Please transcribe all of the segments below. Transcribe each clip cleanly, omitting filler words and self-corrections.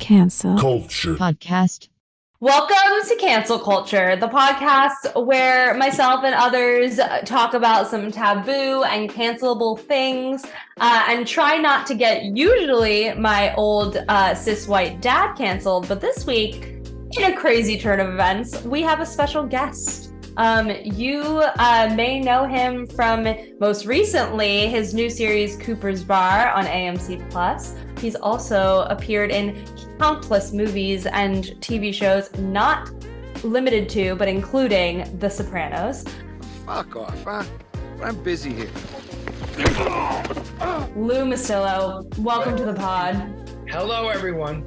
Cancel Culture Podcast. Welcome to Cancel Culture, the podcast where myself and others talk about some taboo and cancelable things and try not to get usually my old cis white dad canceled. But this week, in a crazy turn of events, we have a special guest. You may know him from most recently his new series Cooper's Barr on AMC Plus. He's also appeared in countless movies and TV shows, not limited to, but including The Sopranos. Fuck off, huh? I'm busy here. Lou Mustillo, welcome to the pod. Hello, everyone.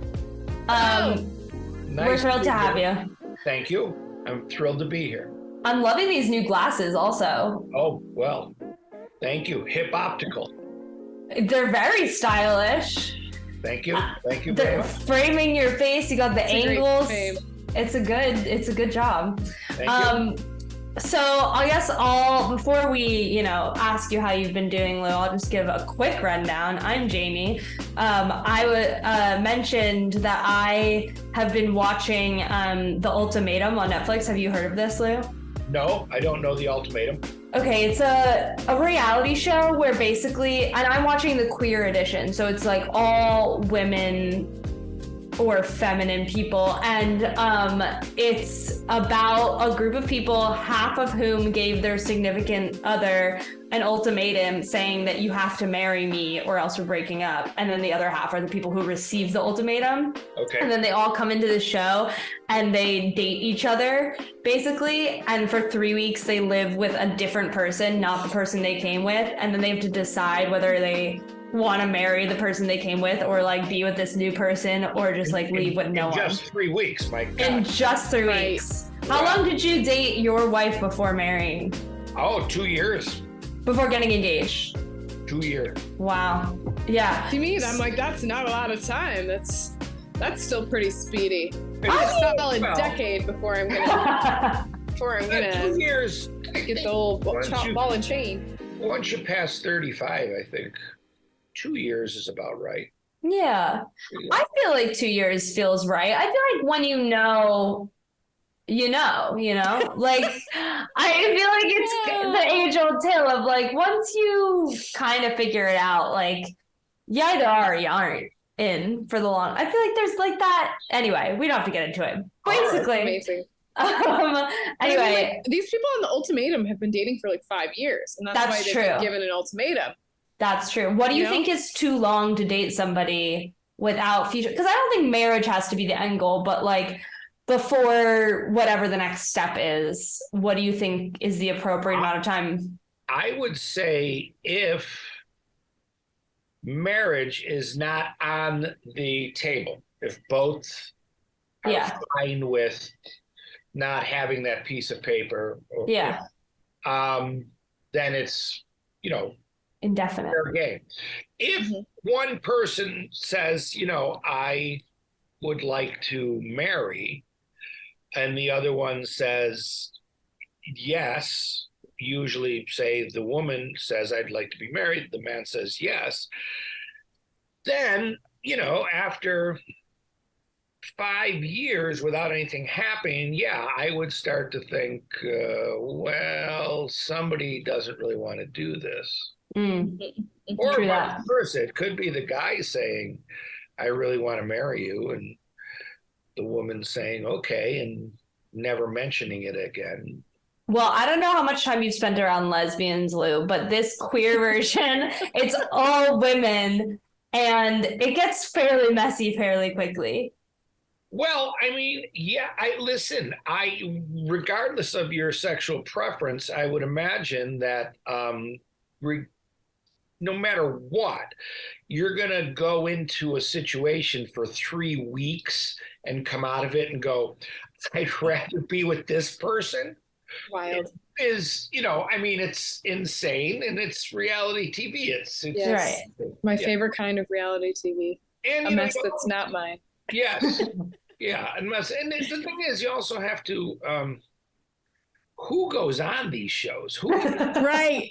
We're thrilled to have you. Thank you. I'm thrilled to be here. I'm loving these new glasses also. Oh, well, thank you. Hip optical. They're very stylish. Thank you. Thank you. They're framing your face. You got the angles. It's a good job. Thank you. So I guess before we, ask you how you've been doing, Lou, I'll just give a quick rundown. I'm Jamie. I mentioned that I have been watching The Ultimatum on Netflix. Have you heard of this, Lou? No, I don't know The Ultimatum. Okay, it's a reality show where basically, and I'm watching the queer edition, so it's like all women or feminine people, and it's about a group of people, half of whom gave their significant other an ultimatum saying that you have to marry me or else we're breaking up, and then the other half are the people who receive the ultimatum. Okay. And then they all come into the show and they date each other basically, and for 3 weeks they live with a different person, not the person they came with, and then they have to decide whether they want to marry the person they came with or like be with this new person or just like leave with no one. In just 3 weeks, my God. In just 3 weeks. How long did you date your wife before marrying? Oh, 2 years. Before getting engaged? 2 years. Wow. Yeah. To me, I'm like, that's not a lot of time. That's still pretty speedy. I It's a solid decade before I'm gonna 2 years. get the old ball and chain. Once you pass 35, I think 2 years is about right. Yeah. I feel like 2 years feels right. I feel like when you know, like I feel like it's the age old tale of like, once you kind of figure it out, like you either are or you aren't in for the long. I feel like there's like that. Anyway, we don't have to get into it. Basically. Amazing. Anyway, I mean, like, these people on The Ultimatum have been dating for like 5 years, and that's why they've been given an ultimatum. That's true. What do you think is too long to date somebody without future? Because I don't think marriage has to be the end goal, but like before whatever the next step is, what do you think is the appropriate amount of time? I would say if marriage is not on the table, if both are fine with not having that piece of paper, then it's, indefinite. fair game. If one person says, I would like to marry, and the other one says yes, usually say the woman says, I'd like to be married, the man says yes, then, after 5 years without anything happening, I would start to think, well, somebody doesn't really want to do this. Or vice versa. It could be the guy saying, I really want to marry you, and the woman saying, okay, and never mentioning it again. Well, I don't know how much time you've spent around lesbians, Lou, but this queer version, it's all women, and it gets fairly messy fairly quickly. Well, I mean, regardless of your sexual preference, I would imagine that no matter what, you're going to go into a situation for 3 weeks and come out of it and go, I'd rather be with this person. Wild. It is, it's insane, and it's reality TV. It's right. My favorite kind of reality TV. And a mess that's not mine. Yes. Yeah. And the thing is, you also have to, who goes on these shows? Who? Right.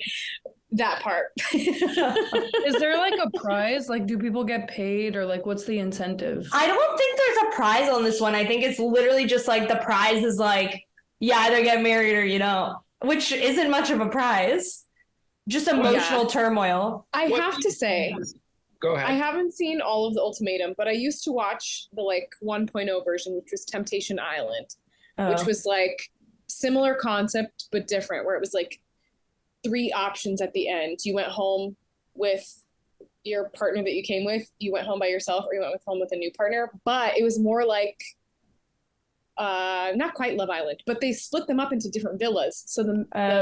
That part. Is there like a prize? Like, do people get paid, or like, what's the incentive? I don't think there's a prize on this one. I think it's literally just like the prize is like, you either get married or you don't, which isn't much of a prize. Just emotional turmoil. I have to say, go ahead. I haven't seen all of the Ultimatum, but I used to watch the like 1.0 version, which was Temptation Island, which was like similar concept but different, where it was like 3 options at the end. You went home with your partner that you came with, you went home by yourself, or you went home with a new partner. But it was more like not quite Love Island, but they split them up into different villas. So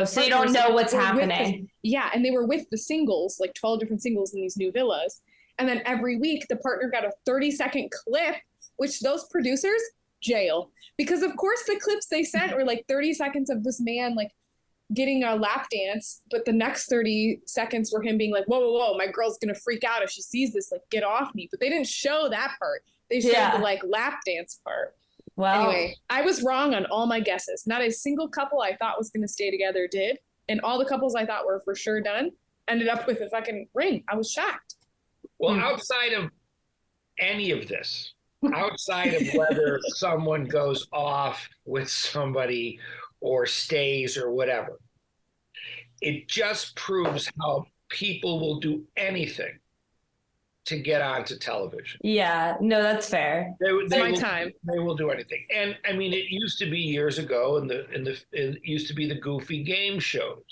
so you don't know what's happening. And they were with the singles, like 12 different singles in these new villas. And then every week the partner got a 30-second clip, which those producers jail, because of course the clips they sent were like 30 seconds of this man like getting a lap dance, but the next 30 seconds were him being like, whoa, my girl's gonna freak out if she sees this, like, get off me. But they didn't show that part. They showed the like lap dance part. Well, anyway, I was wrong on all my guesses. Not a single couple I thought was gonna stay together did, and all the couples I thought were for sure done ended up with a fucking ring. I was shocked. Well, outside of any of this, outside of whether someone goes off with somebody or stays or whatever, it just proves how people will do anything to get onto television. Yeah, no, that's fair. They time. They will do anything. And I mean, it used to be years ago, and it used to be the goofy game shows.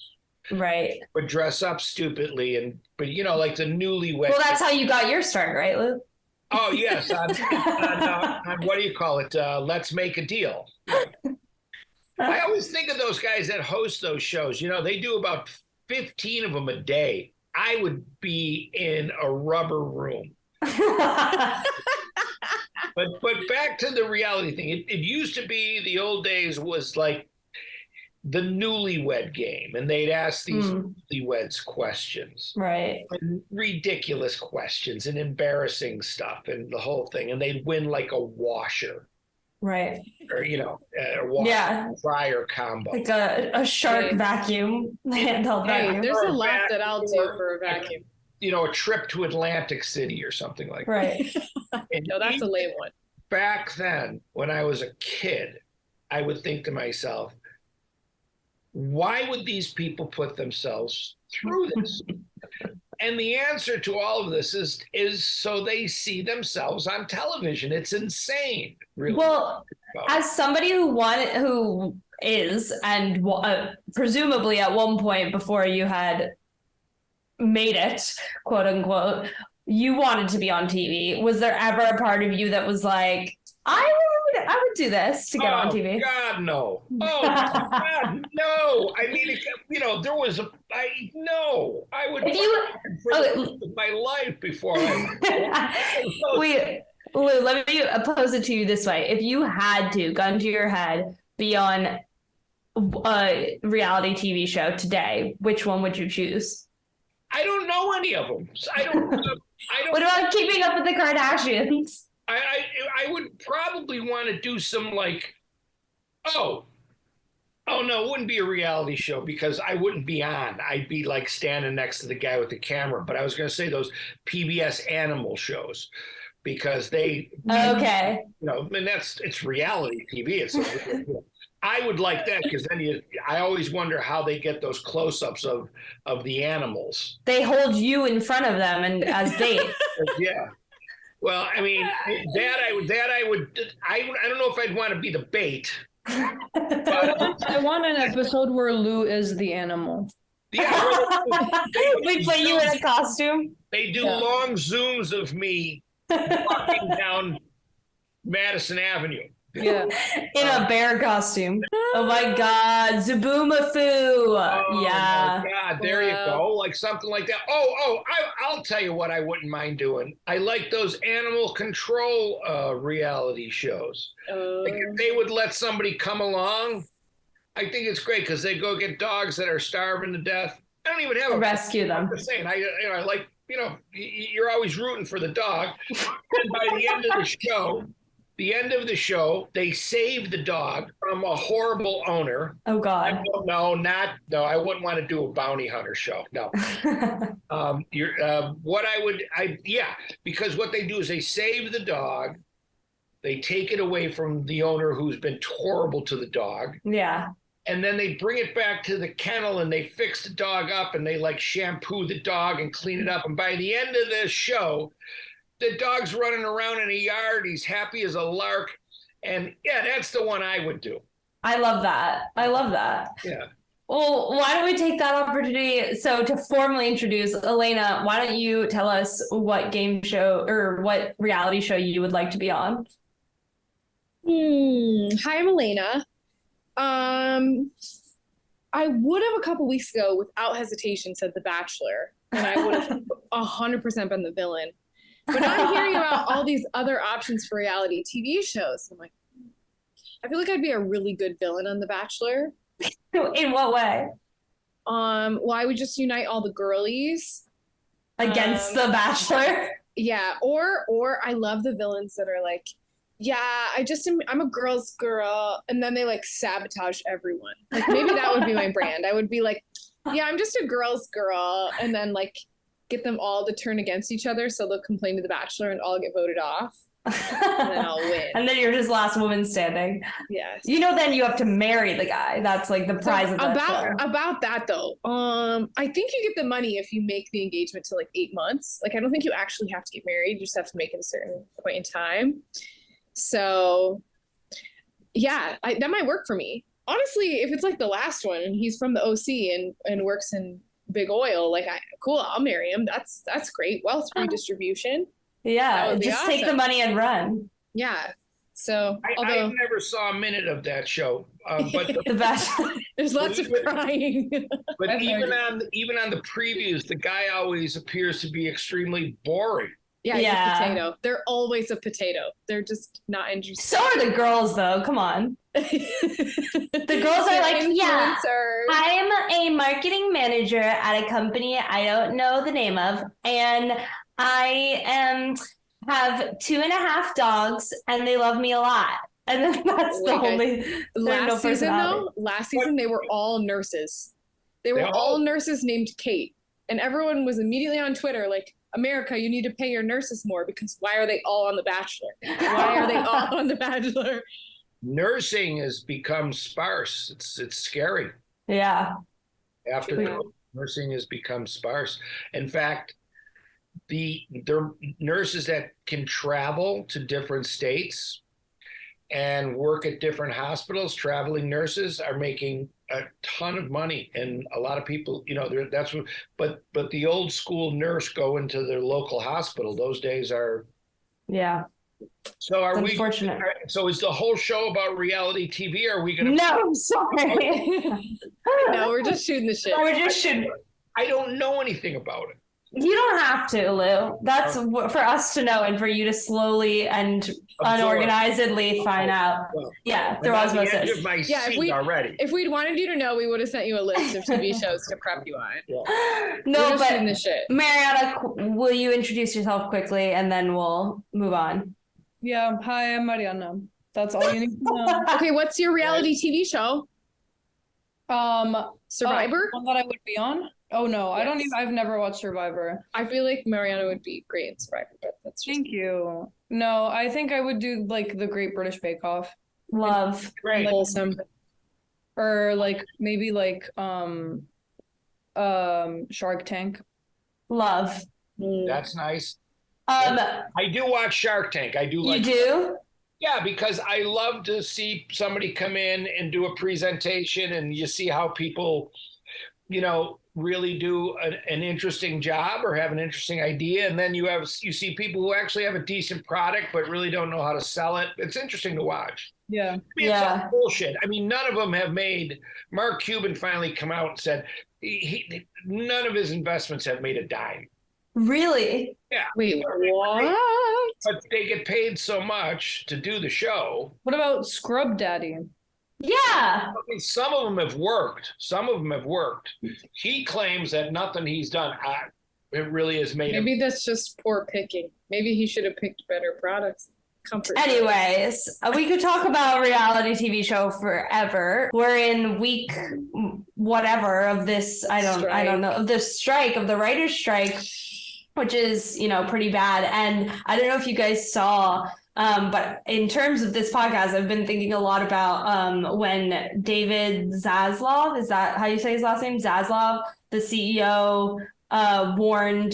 Right. But dress up stupidly, but you know, like the newlywed. Well, that's how you got your start, right, Lou? Oh yes, on what do you call it? Let's Make a Deal. I always think of those guys that host those shows. You know, they do about 15 of them a day. I would be in a rubber room. But back to the reality thing. It used to be, the old days was like the newlywed game, and they'd ask these newlyweds questions. Right. And ridiculous questions and embarrassing stuff and the whole thing. And they'd win like a washer. Right. Or, you know, a washer dryer combo. Like a shark vacuum, handheld vacuum. There's a lot that I'll do for a vacuum. You know, a trip to Atlantic City or something like that. Right. No, that's a lame one. Back then, when I was a kid, I would think to myself, why would these people put themselves through this? And the answer to all of this is so they see themselves on television. It's insane, really. Well, as somebody who is, and presumably at one point before you had made it, quote unquote, you wanted to be on TV. Was there ever a part of you that was like, I would do this to get on TV? God, no. Oh, God, no. I mean, you know, there was I would for my life before Wait, Lou, let me pose it to you this way. If you had to, gun to your head, be on a reality TV show today, which one would you choose? I don't know any of them. I don't. What about Keeping Up with the Kardashians? I would probably want to do some like, oh no, it wouldn't be a reality show because I wouldn't be on. I'd be like standing next to the guy with the camera. But I was going to say those PBS animal shows because they, okay, you know, and it's reality TV. I would like that because then I always wonder how they get those close-ups of the animals. They hold you in front of them and as bait. Yeah. Well, I mean, I don't know if I'd want to be the bait. But, I want an episode where Lou is the animal. Yeah, we put you in a costume. They do long zooms of me walking down Madison Avenue. Yeah, in a bear costume. Oh my God, Zaboomafu. Oh yeah. My God, there you go, like something like that. I'll tell you what I wouldn't mind doing. I like those animal control reality shows. Like if they would let somebody come along, I think it's great because they go get dogs that are starving to death. I don't even have rescue them. I'm just saying, I like, you know, you're always rooting for the dog, and by the end of the show, the end of the show, they save the dog from a horrible owner. Oh God. No, I wouldn't want to do a bounty hunter show. No. Because what they do is they save the dog, they take it away from the owner who's been horrible to the dog. Yeah. And then they bring it back to the kennel and they fix the dog up and they like shampoo the dog and clean it up. And by the end of the show, the dog's running around in a yard. He's happy as a lark. And yeah, that's the one I would do. I love that. Yeah. Well, why don't we take that opportunity? So to formally introduce Elena, why don't you tell us what game show or what reality show you would like to be on? Hi, I'm Elena. I would have a couple weeks ago, without hesitation, said The Bachelor, and I would have 100% been the villain. But I'm hearing about all these other options for reality TV shows. I'm like, I feel like I'd be a really good villain on The Bachelor. In what way? Well, I would just unite all the girlies Against The Bachelor? Yeah, or I love the villains that are like, yeah, I'm a girl's girl, and then they like sabotage everyone. Like maybe that would be my brand. I would be like, yeah, I'm just a girl's girl, and then like get them all to turn against each other, so they'll complain to The Bachelor and all get voted off, and then I'll win. And then you're just last woman standing. Yes. Then you have to marry the guy. That's like the prize of that show. About that though, I think you get the money if you make the engagement to like 8 months. Like I don't think you actually have to get married. You just have to make it a certain point in time. So yeah, that might work for me. Honestly, if it's like the last one and he's from the OC and works in big oil, like cool, I'll marry him. That's great. Wealth redistribution. Yeah, just awesome. take the money and run. Yeah. So I never saw a minute of that show, but The Bachelor. there's lots of crying. But even on the previews, the guy always appears to be extremely boring. Yeah, he's a potato. They're always a potato. They're just not interested. So are the girls, though. Come on. The girls are like, yeah, I'm a marketing manager at a company I don't know the name of, and I have 2.5 dogs, and they love me a lot. And then that's the only. Last season they were all nurses. They were all nurses named Kate, and everyone was immediately on Twitter like, America, you need to pay your nurses more because why are they all on The Bachelor? Why are they all on The Bachelor? Nursing has become sparse. It's scary. Yeah. Nursing has become sparse. In fact, the nurses that can travel to different states and work at different hospitals, traveling nurses are making a ton of money, and a lot of people, but the old school nurse going to their local hospital, those days are. Yeah. So are we? Unfortunate. So is the whole show about reality TV? Or are we going to? No, I'm sorry. No, we're just shooting the shit. We're just shooting. I don't know anything about it. You don't have to, Lou. That's for us to know and for you to slowly and unorganizedly find out. Yeah, through osmosis. If we'd wanted you to know, we would have sent you a list of TV shows to prep you on. Yeah. No, but shooting the shit. Mariana, will you introduce yourself quickly and then we'll move on? Yeah, hi, I'm Mariana. That's all you need to know. Okay, what's your reality TV show? Survivor? One that I would be on? Oh no, yes. I've never watched Survivor. I feel like Mariana would be great in Survivor, but that's just... Thank you. No, I think I would do like the Great British Bake Off. Love. Great. Like, wholesome. Or like maybe like Shark Tank. Love. That's nice. I do watch Shark Tank. I do like. You do? Yeah, because I love to see somebody come in and do a presentation, and you see how people, really do an interesting job or have an interesting idea, and then you see people who actually have a decent product but really don't know how to sell it. It's interesting to watch. Yeah. It's all bullshit. I mean, none of them have made. Mark Cuban finally come out and said none of his investments have made a dime. Really? Yeah. Wait, what? But they get paid so much to do the show. What about Scrub Daddy? Yeah. I mean, some of them have worked. He claims that nothing he's done, it really has made him. Maybe that's just poor picking. Maybe he should have picked better products. Comfort. Anyways, we could talk about reality TV show forever. We're in week whatever of this. I don't know, of the strike, of the writer's strike, which is, pretty bad. And I don't know if you guys saw, but in terms of this podcast, I've been thinking a lot about when David Zaslav, is that how you say his last name? Zaslav, the CEO, warned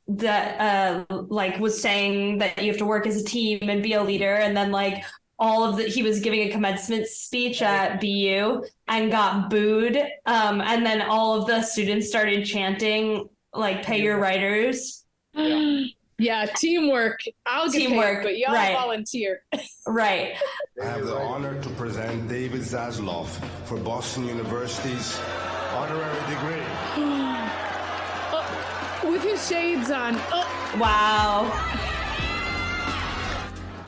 that was saying that you have to work as a team and be a leader, and then he was giving a commencement speech at BU and got booed, and then all of the students started chanting pay your writers. Yeah, teamwork. I'll get paid, but y'all volunteer. Right. I have the honor to present David Zaslav for Boston University's honorary degree. With his shades on. Oh. Wow.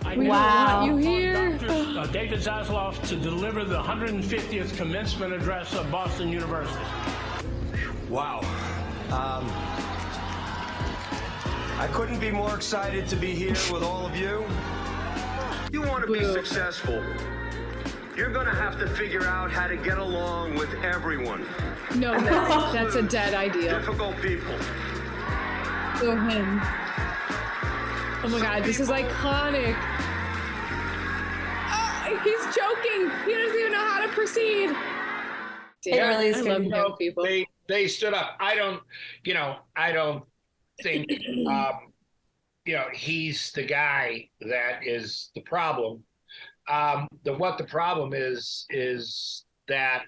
We don't want you here. David Zaslav to deliver the 150th commencement address of Boston University. Wow. I couldn't be more excited to be here with all of you. You want to be successful. You're going to have to figure out how to get along with everyone. No, that's a dead idea. Difficult people. Go him. Oh my God, this is iconic. Oh, he's choking. He doesn't even know how to proceed. It really is I love people. They stood up. I don't think, he's the guy that is the problem. What the problem is that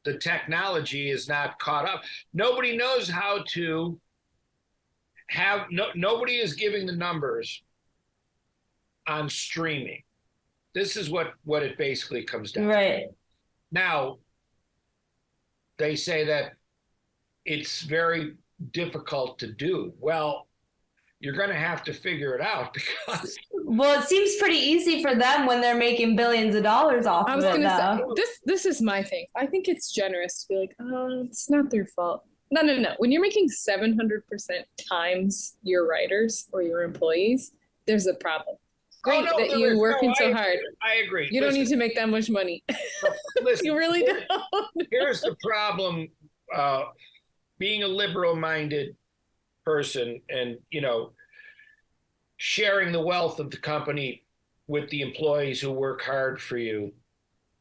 the technology is not caught up. Nobody knows how to nobody is giving the numbers on streaming. This is what it basically comes down to. Now, they say that it's very difficult to do. Well, you're going to have to figure it out because... Well, it seems pretty easy for them when they're making billions of dollars off of it. I was going to say, this is my thing. I think it's generous to be like, oh, it's not their fault. No. When you're making 700% times your writers or your employees, there's a problem. Great that you're working so hard. I agree. You don't need to make that much money. Listen, you really don't. Here's the problem. Being a liberal-minded person and, sharing the wealth of the company with the employees who work hard for you.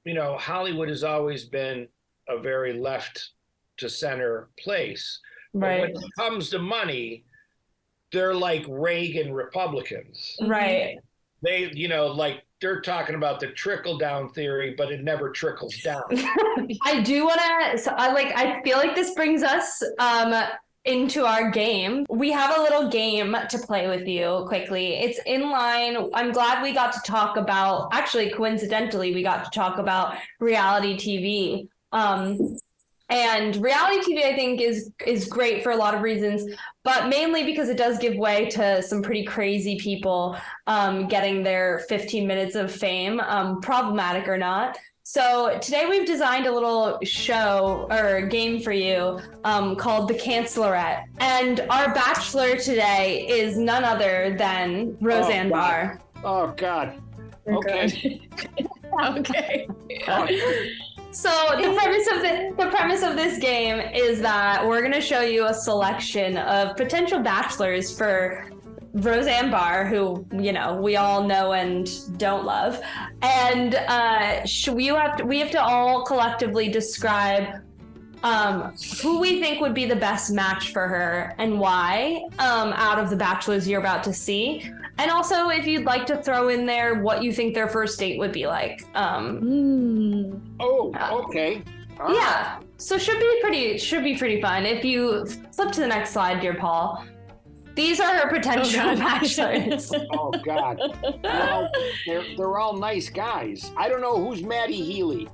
Hollywood has always been a very left to center place. Right. But when it comes to money, they're like Reagan Republicans. Right. They, they're talking about the trickle down theory, but it never trickles down. I do want to, I feel like this brings us into our game. We have a little game to play with you quickly. It's in line. I'm glad we got to talk about, actually, coincidentally, we got to talk about reality TV. And reality TV, I think, is great for a lot of reasons, but mainly because it does give way to some pretty crazy people getting their 15 minutes of fame, problematic or not. So today we've designed a little show or game for you called the Cancellorette. And our bachelor today is none other than Roseanne Barr. Oh, God. Okay. Okay. So the premise of this game is that we're going to show you a selection of potential bachelors for Roseanne Barr, who, we all know and don't love. And we have to all collectively describe who we think would be the best match for her and why out of the bachelors you're about to see. And also, if you'd like to throw in there what you think their first date would be like. Okay. All yeah. right. So should be pretty fun. If you flip to the next slide, dear Paul. These are her potential bachelors. Oh, God. Well, they're all nice guys. I don't know who's Maddie Healy.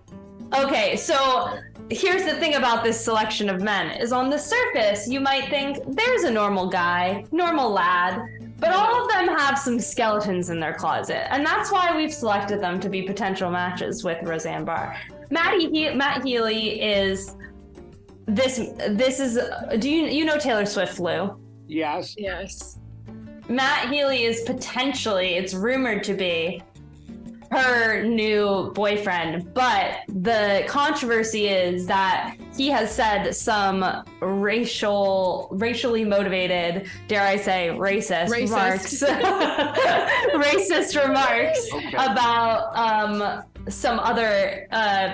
Okay, so here's the thing about this selection of men is on the surface, you might think there's a normal guy, normal lad, but all of them have some skeletons in their closet. And that's why we've selected them to be potential matches with Roseanne Barr. Matt Healy is this is, do you know Taylor Swift, Lou? Yes. Yes. Matt Healy is potentially, it's rumored to be, her new boyfriend, but the controversy is that he has said some racially motivated, dare I say, racist remarks, racist remarks about some other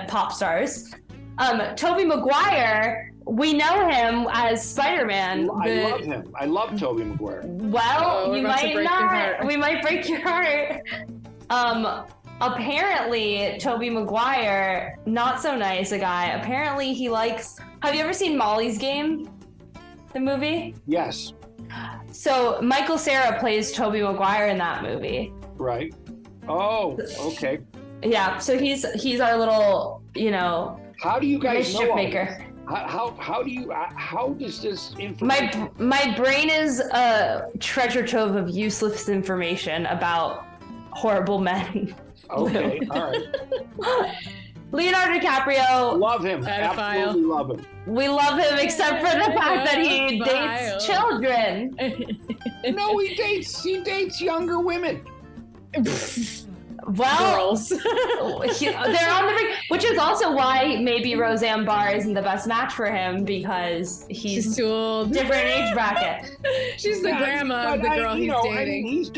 pop stars. Tobey Maguire, we know him as Spider-Man. I love him. I love Tobey Maguire. Well, you might not. We might break your heart. Apparently, Tobey Maguire, not so nice a guy. Apparently, he likes. Have you ever seen Molly's Game? The movie? Yes. So Michael Cera plays Tobey Maguire in that movie. Right. Oh, okay. Yeah. So he's our little, How do you guys mischief know maker. How does this information? My brain is a treasure trove of useless information about horrible men. Okay, all right. Leonardo DiCaprio. Love him. Absolutely love him. We love him except for the fact that he dates children. No, he dates younger women. Well, Girls. they're on the brink, which is also why maybe Roseanne Barr isn't the best match for him, because She's too old. different age bracket. She's the grandma of the girl he's dating.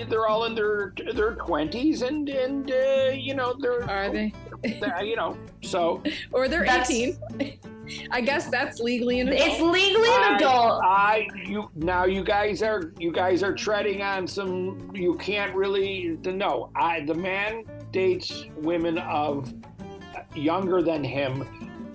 They're all in their 20s and they're Are they? So Or they're 18. I guess that's legally an adult. It's legally an adult. You guys are treading on some. You can't really. No, the man dates women of younger than him,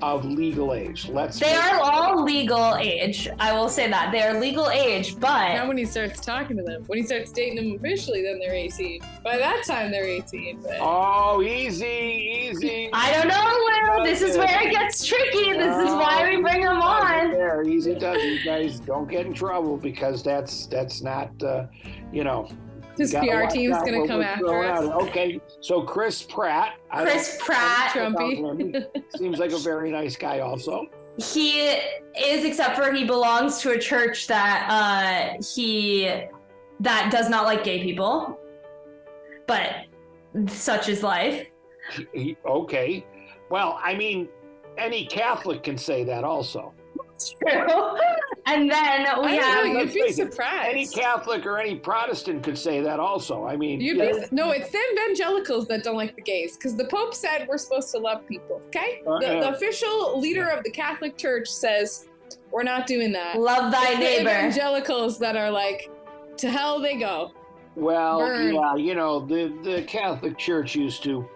of legal age. They are all legal age. I will say that they are legal age, but Not when he starts talking to them. When he starts dating them officially, then they're 18. By that time, they're 18. But... Oh, easy. I don't know, Will. This is where it gets tricky. This is why we bring them on. There, easy does. You guys don't get in trouble, because that's not His PR team's going to come after us. Okay, so Chris Pratt. Trumpy. Seems like a very nice guy also. He is, except for he belongs to a church that does not like gay people. But such is life. Okay. Well, I mean, any Catholic can say that also. It's true. And then You'd be surprised. Any Catholic or any Protestant could say that also. I mean, No, it's the evangelicals that don't like the gays, because the Pope said we're supposed to love people. Okay, the official leader of the Catholic Church says we're not doing that. Love thy It's neighbor. The evangelicals that are like, to hell they go. well, Burn. yeah, the Catholic Church used to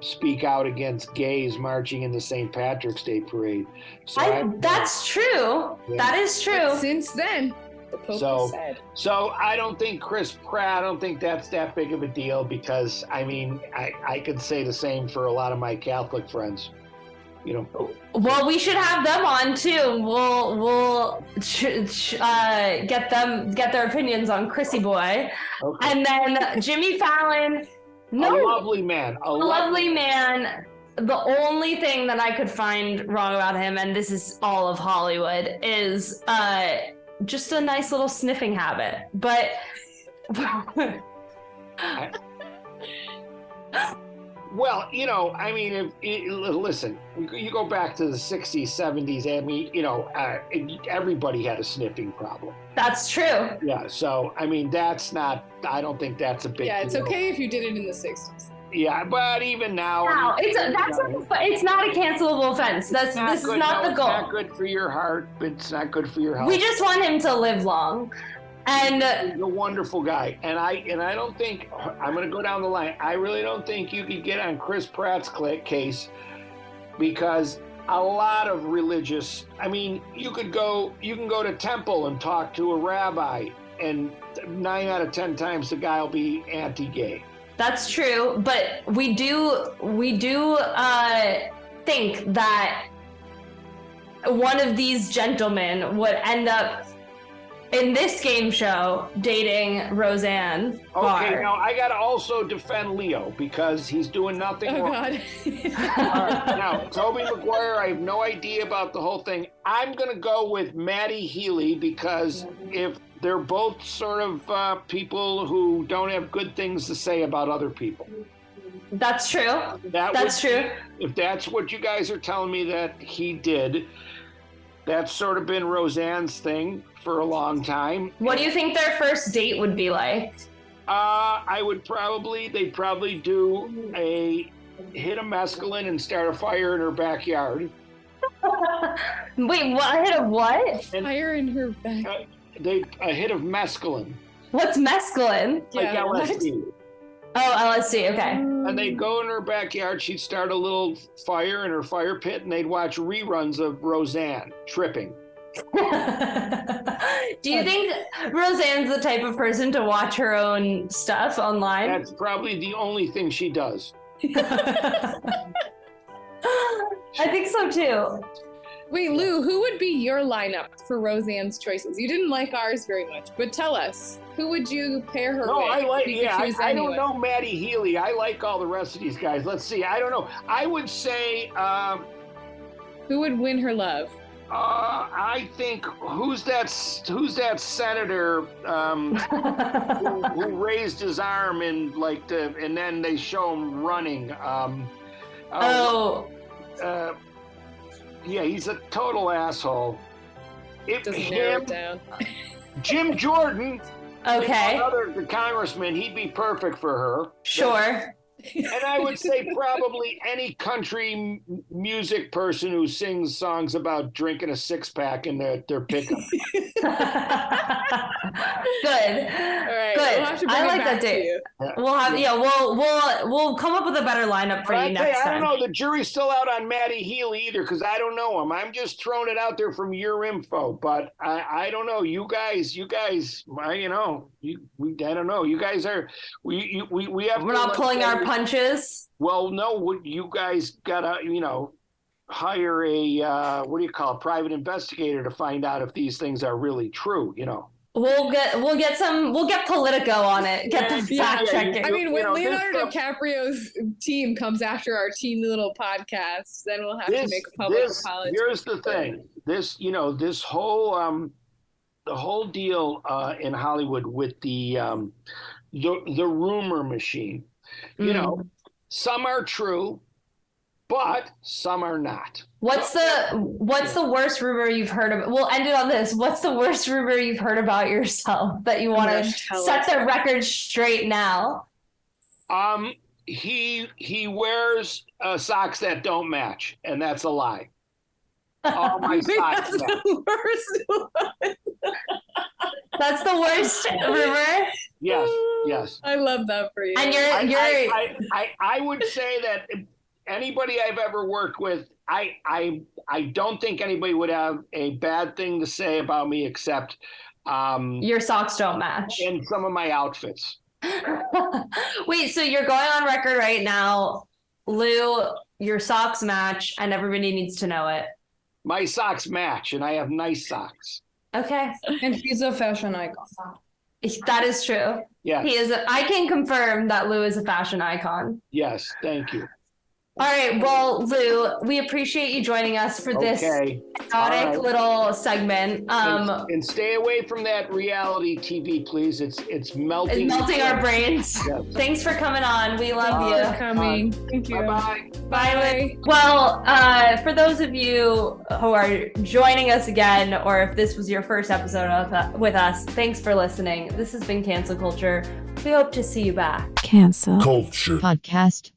speak out against gays marching in the St. Patrick's Day parade. So that's true. Yeah. That is true. But since then, the Pope has said. So I don't think Chris Pratt, I don't think that's that big of a deal, because I mean, I could say the same for a lot of my Catholic friends. Well, we should have them on too. We'll get their opinions on Chrissy Boy, Okay. and then Jimmy Fallon. A lovely man. A lovely man. The only thing that I could find wrong about him, and this is all of Hollywood, is just a nice little sniffing habit. But Well, I mean, listen, you go back to the 60s, 70s, I mean, everybody had a sniffing problem. that's true. Yeah, so, I mean, I don't think that's a big Yeah, it's deal. okay if you did it in the 60s. Yeah, but even now. Wow, it's not a cancelable offense. This is not the goal. It's not good for your heart. It's not good for your health. We just want him to live long. And he's a wonderful guy, and I don't think I'm going to go down the line. I really don't think you could get on Chris Pratt's case, because a lot of religious. I mean, you can go to temple and talk to a rabbi, and 9 out of 10 times the guy will be anti-gay. that's true, but we do think that one of these gentlemen would end up in this game show dating Roseanne Barr. Okay, now I gotta also defend Leo because he's doing nothing Oh wrong. God. All right, now, Tobey Maguire, I have no idea about the whole thing. I'm gonna go with Maddie Healy because if they're both sort of people who don't have good things to say about other people. That's true. That's true. If that's what you guys are telling me that he did, that's sort of been Roseanne's thing for a long time. What do you think their first date would be like? They'd probably do a hit of mescaline and start a fire in her backyard. Wait, what? Hit of what? Fire in her back. A hit of mescaline. What's mescaline? Like Yeah, LSD. Oh, LSD, okay. And they'd go in her backyard, she'd start a little fire in her fire pit, and they'd watch reruns of Roseanne tripping. Do you think Roseanne's the type of person to watch her own stuff online? That's probably the only thing she does. I think so too. Wait, Lou, who would be your lineup for Roseanne's choices? You didn't like ours very much, but tell us, who would you pair her No, with? I like, if you could choose I don't anyone? know Maddie Healy. I like all the rest of these guys. Let's see. I don't know. I would say, Who would win her love? I think who's that senator who raised his arm and and then they show him running. Yeah, he's a total asshole. Doesn't narrow it down. Jim Jordan. Okay. The congressman, he'd be perfect for her. Sure. And I would say probably any country music person who sings songs about drinking a six-pack in their pickup. Good. All right, Good. we'll have to bring I it like back that to date. you. We'll come up with a better lineup for you next I time. don't know. The jury's still out on Maddie Healy either because I don't know him. I'm just throwing it out there from your info, but I don't know. You guys, I don't know. You guys are we have. We're not pulling our punches. Well, no, you guys gotta hire a private investigator to find out if these things are really true. We'll get Politico on it. Get the fact checking. I mean, when Leonardo this DiCaprio's team comes after our teeny little podcast, then we'll have to make a public apology. Here's the thing. This whole the whole deal in Hollywood with the rumor machine. Some are true, but some are not. What's the worst rumor you've heard of? We'll end it on this. What's the worst rumor you've heard about yourself that you want to set the record straight now? He wears socks that don't match, and that's a lie. All my socks match. The worst one. That's the worst rumor. Yes. I love that for you. And I would say that anybody I've ever worked with, I don't think anybody would have a bad thing to say about me except your socks don't match. And some of my outfits. Wait, so you're going on record right now, Lou, your socks match and everybody needs to know it. My socks match and I have nice socks. Okay. And he's a fashion icon. That is true. Yes. He is. I can confirm that Lou is a fashion icon. Yes, thank you. All right. Well, Lou, we appreciate you joining us for this chaotic little segment. And stay away from that reality TV, please. It's melting. It's melting our brains. Yes. Thanks for coming on. We love you. For coming. Thank you. Bye-bye. Bye. Well, for those of you who are joining us again, or if this was your first episode with us, thanks for listening. This has been Cancel Culture. We hope to see you back. Cancel Culture Podcast.